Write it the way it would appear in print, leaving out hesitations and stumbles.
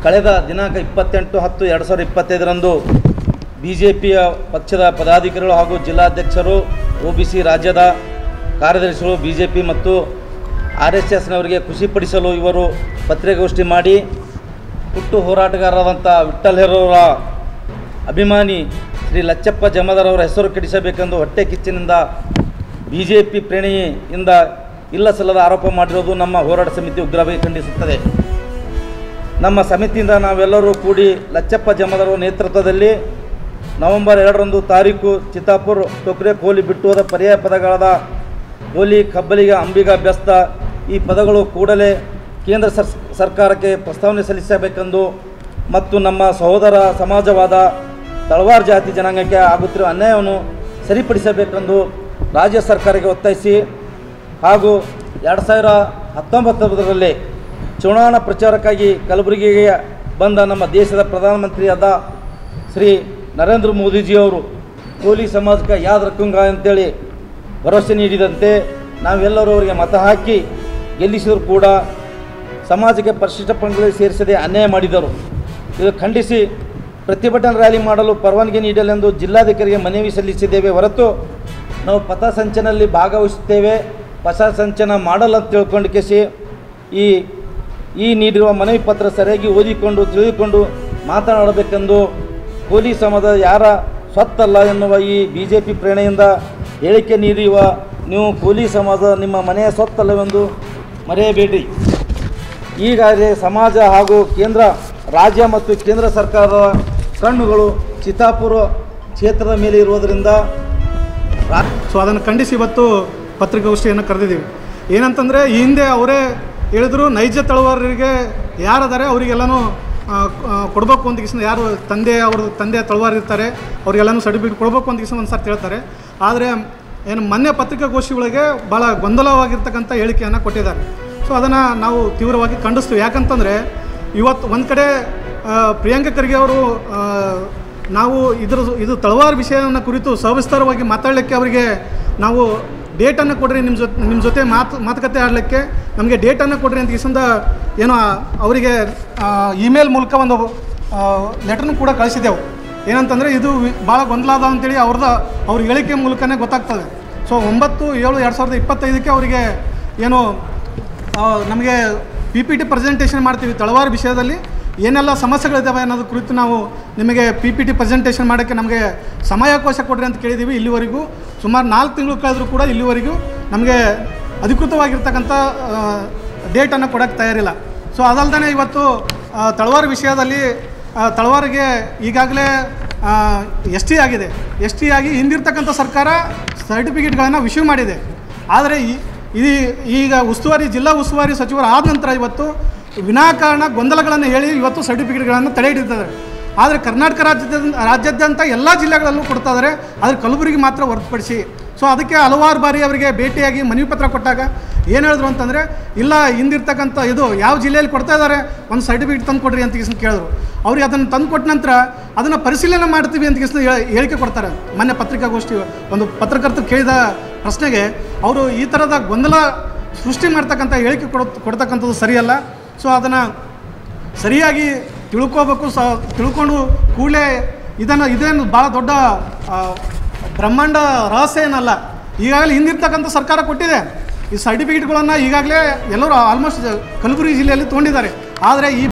ಕಳೆದ ದಿನಾಂಕ 28/10/2025ರಂದು ಬಿಜೆಪಿಯ ಪಕ್ಷದ ಪದಾಧಿಕಾರಿಗಳು ಹಾಗೂ ಜಿಲ್ಲಾಧ್ಯಕ್ಷರು, OBC ರಾಜ್ಯದ ಕಾರ್ಯದರ್ಶಿಗಳು, ಬಿಜೆಪಿ ಮತ್ತು RSSನವರಿಗೆ ಖುಷಿಪಡಿಸಲು ಇವರು ಪತ್ರಿಕಾಗೋಷ್ಠಿ ಮಾಡಿ ಹುಟ್ಟು ಹೋರಾಟಗಾರರಾದಂಥ ವಿಠ್ಠಲ್ ಹೆರೋರ ಅಭಿಮಾನಿ ಶ್ರೀ ಲಚ್ಚಪ್ಪ ಜಮದಾರ್ ಅವರ ಹೆಸರು ಕೆಡಿಸಬೇಕೆಂದು ಹೊಟ್ಟೆ ಕಿಚ್ಚಿನಿಂದ ಬಿಜೆಪಿ ಪ್ರೇರಣೆಯಿಂದ ಇಲ್ಲ ಸಲ್ಲದ ಆರೋಪ ಮಾಡಿರುವುದು ನಮ್ಮ ಹೋರಾಟ ಸಮಿತಿ ಉಗ್ರವಾಗಿ ಖಂಡಿಸುತ್ತದೆ. ನಮ್ಮ ಸಮಿತಿಯಿಂದ ನಾವೆಲ್ಲರೂ ಕೂಡಿ ಲಚ್ಚಪ್ಪ ಜಮದಾರ್ ನೇತೃತ್ವದಲ್ಲಿ ನವೆಂಬರ್ 2ರಂದು ತಾರೀಕು ಚಿತ್ತಾಪುರ ಟೊಕ್ರೆ ಕೋಲಿ ಬಿಟ್ಟು ಹೋದ ಪರ್ಯಾಯ ಪದಗಳಾದ ಕೋಲಿ, ಕಬ್ಬಲಿಗ, ಅಂಬಿಗ, ಬೆಸ್ತ ಈ ಪದಗಳು ಕೂಡಲೇ ಕೇಂದ್ರ ಸರ್ಕಾರಕ್ಕೆ ಪ್ರಸ್ತಾವನೆ ಸಲ್ಲಿಸಬೇಕೆಂದು ಮತ್ತು ನಮ್ಮ ಸಹೋದರ ಸಮಾಜವಾದ ತಳವಾರ್ ಜಾತಿ ಜನಾಂಗಕ್ಕೆ ಆಗುತ್ತಿರುವ ಅನ್ಯಾಯವನ್ನು ಸರಿಪಡಿಸಬೇಕೆಂದು ರಾಜ್ಯ ಸರ್ಕಾರಕ್ಕೆ ಒತ್ತಾಯಿಸಿ ಹಾಗೂ 2019ರಲ್ಲಿ ಚುನಾವಣಾ ಪ್ರಚಾರಕ್ಕಾಗಿ ಕಲಬುರಗಿಗೆ ಬಂದ ನಮ್ಮ ದೇಶದ ಪ್ರಧಾನಮಂತ್ರಿಯಾದ ಶ್ರೀ ನರೇಂದ್ರ ಮೋದಿಜಿಯವರು ಕೋಲಿ ಸಮಾಜಕ್ಕೆ ಯಾದ್ ರಕ್ಕುಂಗ ಅಂತೇಳಿ ಭರವಸೆ ನೀಡಿದಂತೆ ನಾವೆಲ್ಲರೂ ಅವರಿಗೆ ಮತ ಹಾಕಿ ಗೆಲ್ಲಿಸಿದರೂ ಕೂಡ ಸಮಾಜಕ್ಕೆ ಪರಿಶಿಷ್ಟ ಪಂಗಡಗಳಿಗೆ ಸೇರಿಸದೆ ಅನ್ಯಾಯ ಮಾಡಿದರು. ಇದು ಖಂಡಿಸಿ ಪ್ರತಿಭಟನಾ ರ್ಯಾಲಿ ಮಾಡಲು ಪರವಾನಗಿ ನೀಡಲೆಂದು ಜಿಲ್ಲಾಧಿಕಾರಿಗೆ ಮನವಿ ಸಲ್ಲಿಸಿದ್ದೇವೆ ಹೊರತು ನಾವು ಪಥಸಂಚಲನದಲ್ಲಿ ಭಾಗವಹಿಸುತ್ತೇವೆ, ಪಥಸಂಚಲನ ಮಾಡಲ್ಲ ಅಂತ ತಿಳ್ಕೊಂಡು ಕೇಸಿ ಈ ನೀಡಿರುವ ಮನವಿ ಪತ್ರ ಸರಿಯಾಗಿ ಓದಿಕೊಂಡು ತಿಳಿದುಕೊಂಡು ಮಾತನಾಡಬೇಕೆಂದು ಕೋಲಿ ಸಮಾಜ ಯಾರ ಸ್ವತ್ತಲ್ಲ ಎನ್ನುವ ಈ ಬಿಜೆಪಿ ಪ್ರೇರಣೆಯಿಂದ ಹೇಳಿಕೆ ನೀಡಿರುವ ನೀವು ಕೋಲಿ ಸಮಾಜ ನಿಮ್ಮ ಮನೆಯ ಸ್ವತ್ತಲ್ಲವೆಂದು ಮರೆಯಬೇಡಿ. ಈಗಾಗಲೇ ಸಮಾಜ ಹಾಗೂ ರಾಜ್ಯ ಮತ್ತು ಕೇಂದ್ರ ಸರ್ಕಾರದ ಕಣ್ಣುಗಳು ಚಿತ್ತಾಪುರ ಕ್ಷೇತ್ರದ ಮೇಲೆ ಇರುವುದರಿಂದ ಸೊ ಅದನ್ನು ಖಂಡಿಸಿ ಇವತ್ತು ಪತ್ರಿಕಾಗೋಷ್ಠಿಯನ್ನು ಕರೆದಿದ್ದೀವಿ. ಏನಂತಂದರೆ ಈ ಹಿಂದೆ ಅವರೇ ಹೇಳಿದ್ರು, ನೈಜ ತಳವಾರರಿಗೆ ಯಾರದಾರೆ ಅವರಿಗೆಲ್ಲನೂ ಕೊಡಬೇಕು ಅಂತ ಕಿಸ್ನ, ಯಾರು ಅವ್ರ ತಂದೆ ತಳವಾರ ಇರ್ತಾರೆ ಅವರಿಗೆಲ್ಲನೂ ಸರ್ಟಿಫಿಕೇಟ್ ಕೊಡಬೇಕು ಅಂತ ಕಿಸ್ನ ಒಂದು ಸರ್ತಿ ಹೇಳ್ತಾರೆ. ಆದರೆ ಏನು ಮೊನ್ನೆ ಪತ್ರಿಕಾಗೋಷ್ಠಿಗಳಿಗೆ ಭಾಳ ಗೊಂದಲವಾಗಿರ್ತಕ್ಕಂಥ ಹೇಳಿಕೆಯನ್ನು ಕೊಟ್ಟಿದ್ದಾರೆ. ಸೊ ಅದನ್ನು ನಾವು ತೀವ್ರವಾಗಿ ಖಂಡಿಸ್ತೀವಿ. ಯಾಕಂತಂದರೆ ಇವತ್ತು ಒಂದು ಕಡೆ ಪ್ರಿಯಾಂಕ ಖರ್ಗೆ ಅವರು ನಾವು ಇದು ತಳವಾರ ವಿಷಯವನ್ನು ಕುರಿತು ಸವಿಸ್ತಾರವಾಗಿ ಮಾತಾಡಲಿಕ್ಕೆ ಅವರಿಗೆ ನಾವು ಡೇಟನ್ನು ಕೊಡ್ರಿ, ನಿಮ್ಮ ಜೊತೆ ಮಾತುಕತೆ ಆಡಲಿಕ್ಕೆ ನಮಗೆ ಡೇಟನ್ನು ಕೊಡ್ರಿ ಅಂತ ಕಿಸಿಂದ ಏನೋ ಅವರಿಗೆ ಇಮೇಲ್ ಮೂಲಕ ಒಂದು ಲೆಟರ್ನು ಕೂಡ ಕಳಿಸಿದ್ದೆವು. ಏನಂತಂದರೆ ಇದು ಭಾಳ ಗೊಂದಲ ಅದ ಅಂತೇಳಿ ಅವ್ರ ಹೇಳಿಕೆ ಮೂಲಕನೇ ಗೊತ್ತಾಗ್ತದೆ. ಸೊ 9/7/2025 ಅವರಿಗೆ ಏನು ನಮಗೆ PPT ಪ್ರೆಸೆಂಟೇಷನ್ ಮಾಡ್ತೀವಿ, ತಳವಾರ ವಿಷಯದಲ್ಲಿ ಏನೆಲ್ಲ ಸಮಸ್ಯೆಗಳಿದ್ದಾವೆ ಅನ್ನೋದು ಕುರಿತು ನಾವು ನಿಮಗೆ PPT ಪ್ರೆಸೆಂಟೇಷನ್ ಮಾಡೋಕ್ಕೆ ನಮಗೆ ಸಮಯಾವಕಾಶ ಕೊಡ್ರಿ ಅಂತ ಕೇಳಿದ್ದೀವಿ. ಇಲ್ಲಿವರೆಗೂ ಸುಮಾರು 4 ತಿಂಗಳು ಕಳೆದರೂ ಕೂಡ ಇಲ್ಲಿವರೆಗೂ ನಮಗೆ ಅಧಿಕೃತವಾಗಿರ್ತಕ್ಕಂಥ ಡೇಟನ್ನು ಕೊಡೋಕ್ಕೆ ತಯಾರಿಲ್ಲ. ಸೊ ಅದಲ್ಲದೆ ಇವತ್ತು ತಳವಾರ ವಿಷಯದಲ್ಲಿ ತಳವಾರಿಗೆ ಈಗಾಗಲೇ ST ಆಗಿದೆ. ST ಆಗಿ ಹಿಂದಿರ್ತಕ್ಕಂಥ ಸರ್ಕಾರ ಸರ್ಟಿಫಿಕೇಟ್ಗಳನ್ನು ಇಶ್ಯೂ ಮಾಡಿದೆ. ಆದರೆ ಈಗ ಜಿಲ್ಲಾ ಉಸ್ತುವಾರಿ ಸಚಿವರು ಆದ ನಂತರ ಇವತ್ತು ವಿನಾಕಾರಣ ಗೊಂದಲಗಳನ್ನು ಹೇಳಿ ಇವತ್ತು ಸರ್ಟಿಫಿಕೇಟ್ಗಳನ್ನು ತಡೆ ಹಿಡಿತಾರೆ. ಆದರೆ ಕರ್ನಾಟಕ ರಾಜ್ಯಾದ್ಯಂತ ಎಲ್ಲ ಜಿಲ್ಲೆಗಳಲ್ಲೂ ಕೊಡ್ತಾ ಇದ್ದಾರೆ, ಆದರೆ ಕಲಬುರಗಿ ಮಾತ್ರ ಹೊರತುಪಡಿಸಿ. ಸೊ ಅದಕ್ಕೆ ಹಲವಾರು ಬಾರಿ ಅವರಿಗೆ ಭೇಟಿಯಾಗಿ ಮನವಿ ಪತ್ರ ಕೊಟ್ಟಾಗ ಏನು ಹೇಳಿದ್ರು ಅಂತಂದರೆ, ಇಲ್ಲ ಹಿಂದಿರ್ತಕ್ಕಂಥ ಇದು ಯಾವ ಜಿಲ್ಲೆಯಲ್ಲಿ ಕೊಡ್ತಾ ಇದ್ದಾರೆ ಒಂದು ಸರ್ಟಿಫಿಕೇಟ್ ತಂದು ಕೊಡ್ರಿ ಅಂತ ಕೇಳಿದ್ರು. ಅವ್ರಿಗೆ ಅದನ್ನು ತಂದು ಕೊಟ್ಟ ನಂತರ ಅದನ್ನು ಪರಿಶೀಲನೆ ಮಾಡ್ತೀವಿ ಅಂತ ಹೇಳಿಕೆ ಕೊಡ್ತಾರೆ. ಮೊನ್ನೆ ಪತ್ರಿಕಾಗೋಷ್ಠಿ ಒಂದು ಪತ್ರಕರ್ತರು ಕೇಳಿದ ಪ್ರಶ್ನೆಗೆ ಅವರು ಈ ಥರದ ಗೊಂದಲ ಸೃಷ್ಟಿ ಮಾಡ್ತಕ್ಕಂಥ ಹೇಳಿಕೆ ಕೊಡ್ತಕ್ಕಂಥದ್ದು ಸರಿಯಲ್ಲ. ಸೊ ಅದನ್ನು ಸರಿಯಾಗಿ ತಿಳ್ಕೋಬೇಕು. ತಿಳ್ಕೊಂಡು ಕೂಡಲೇ ಇದೇನು ಭಾಳ ದೊಡ್ಡ ಬ್ರಹ್ಮಾಂಡ ರಹಸ್ಯ ಏನಲ್ಲ. ಈಗಾಗಲೇ ಹಿಂದಿರ್ತಕ್ಕಂಥ ಸರ್ಕಾರ ಕೊಟ್ಟಿದೆ ಈ ಸರ್ಟಿಫಿಕೇಟ್ಗಳನ್ನು. ಈಗಾಗಲೇ ಎಲ್ಲರೂ ಆಲ್ಮೋಸ್ಟ್ ಕಲಬುರಗಿ ಜಿಲ್ಲೆಯಲ್ಲಿ ತೊಗೊಂಡಿದ್ದಾರೆ. ಆದರೆ ಈ